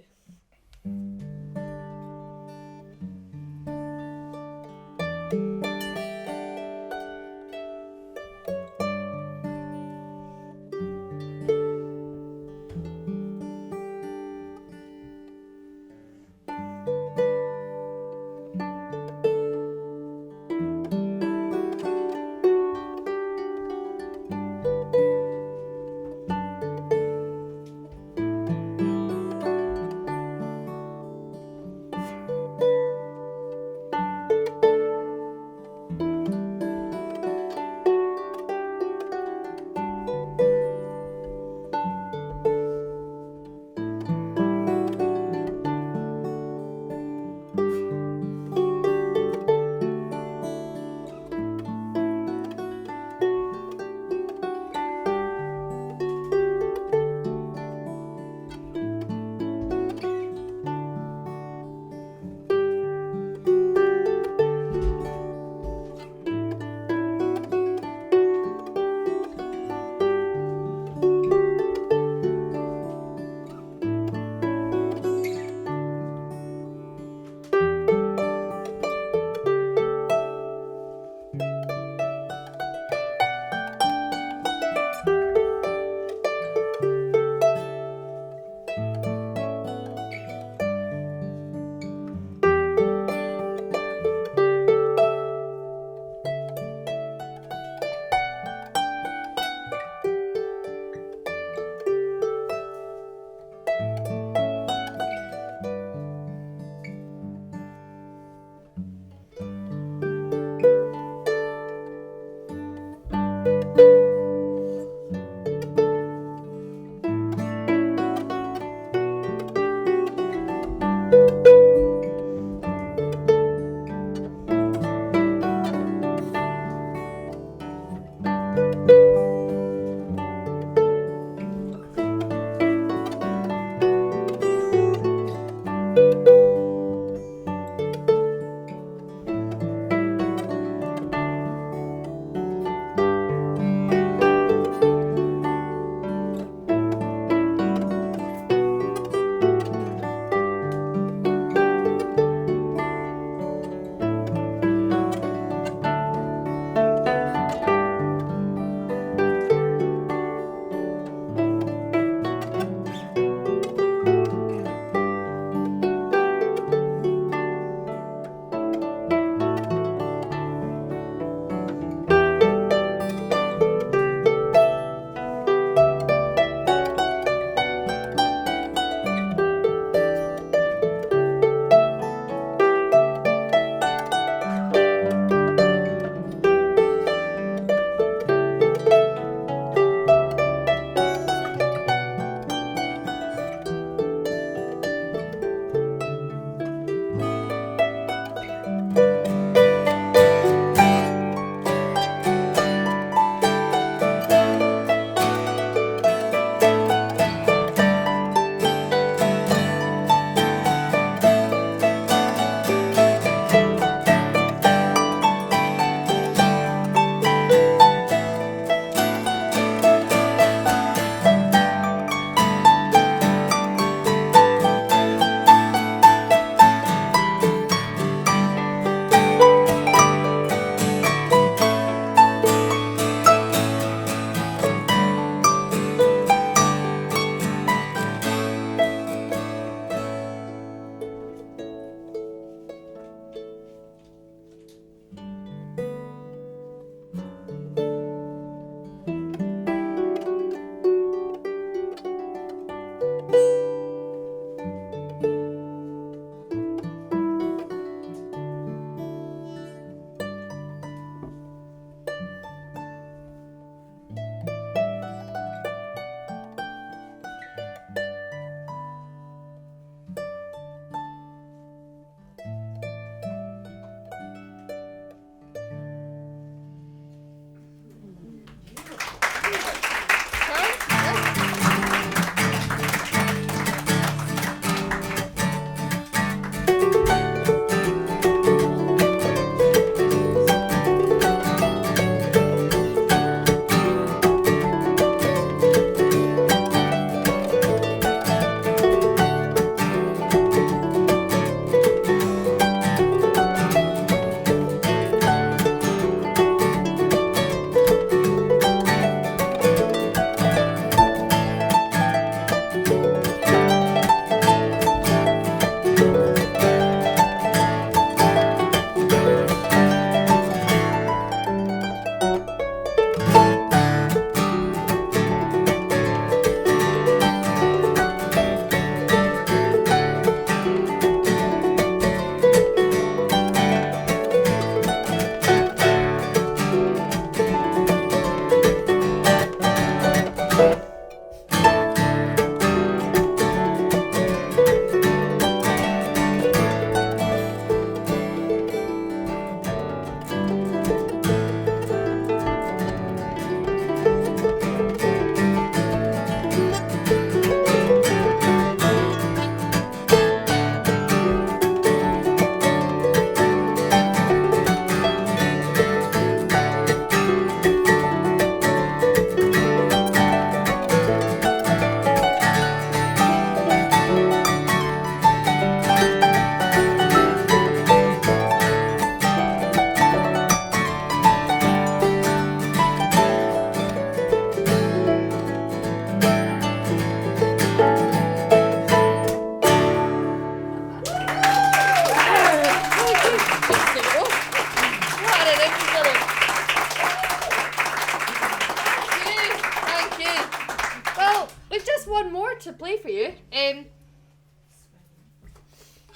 we've just one more to play for you.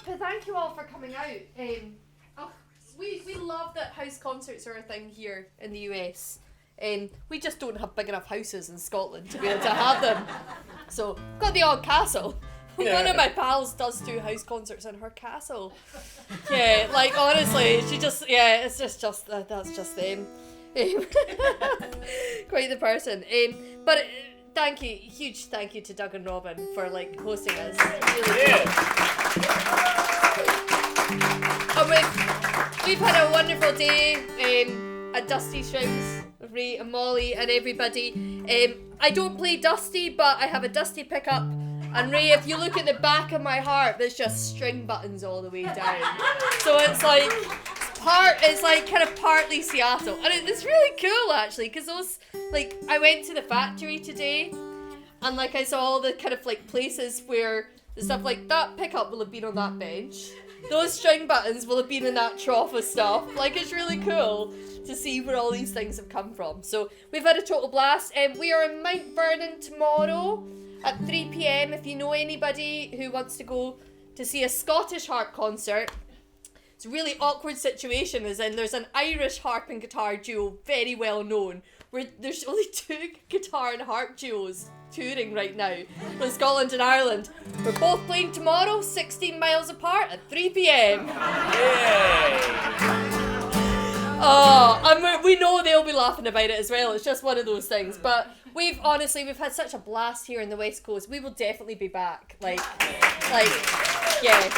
But thank you all for coming out. We love that house concerts are a thing here in the US. We just don't have big enough houses in Scotland to be able to have them. So, got the odd castle. Yeah. One of my pals does 2 house concerts in her castle. Yeah, like honestly, she just, yeah, it's just that's just them. Quite the person. But thank you, huge thank you to Doug and Robin for like hosting us. Really cool. And we've had a wonderful day at Dusty Strings with Ray and Molly and everybody. I don't play Dusty, but I have a Dusty pickup. And Ray, if you look at the back of my harp, there's just string buttons all the way down. So it's like it's like kind of partly Seattle, and it's really cool actually, because those, like, I went to the factory today, and like I saw all the kind of like places where the stuff like that pickup will have been on that bench. Those string buttons will have been in that trough of stuff. Like, it's really cool to see where all these things have come from. So we've had a total blast. We are in Mount Vernon tomorrow at 3 p.m. if you know anybody who wants to go to see a Scottish Harp concert. It's a really awkward situation, as in there's an Irish harp and guitar duo, very well known, where there's only 2 guitar and harp duos touring right now from Scotland and Ireland. We're both playing tomorrow, 16 miles apart at 3 p.m. Oh, and we know they'll be laughing about it as well. It's just one of those things. But we've had such a blast here in the West Coast. We will definitely be back. Like, yeah.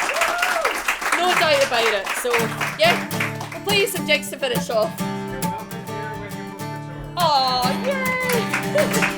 No doubt about it. So, yeah. We'll play you some jigs to finish off. You're welcome here when your movements are. Oh, yay!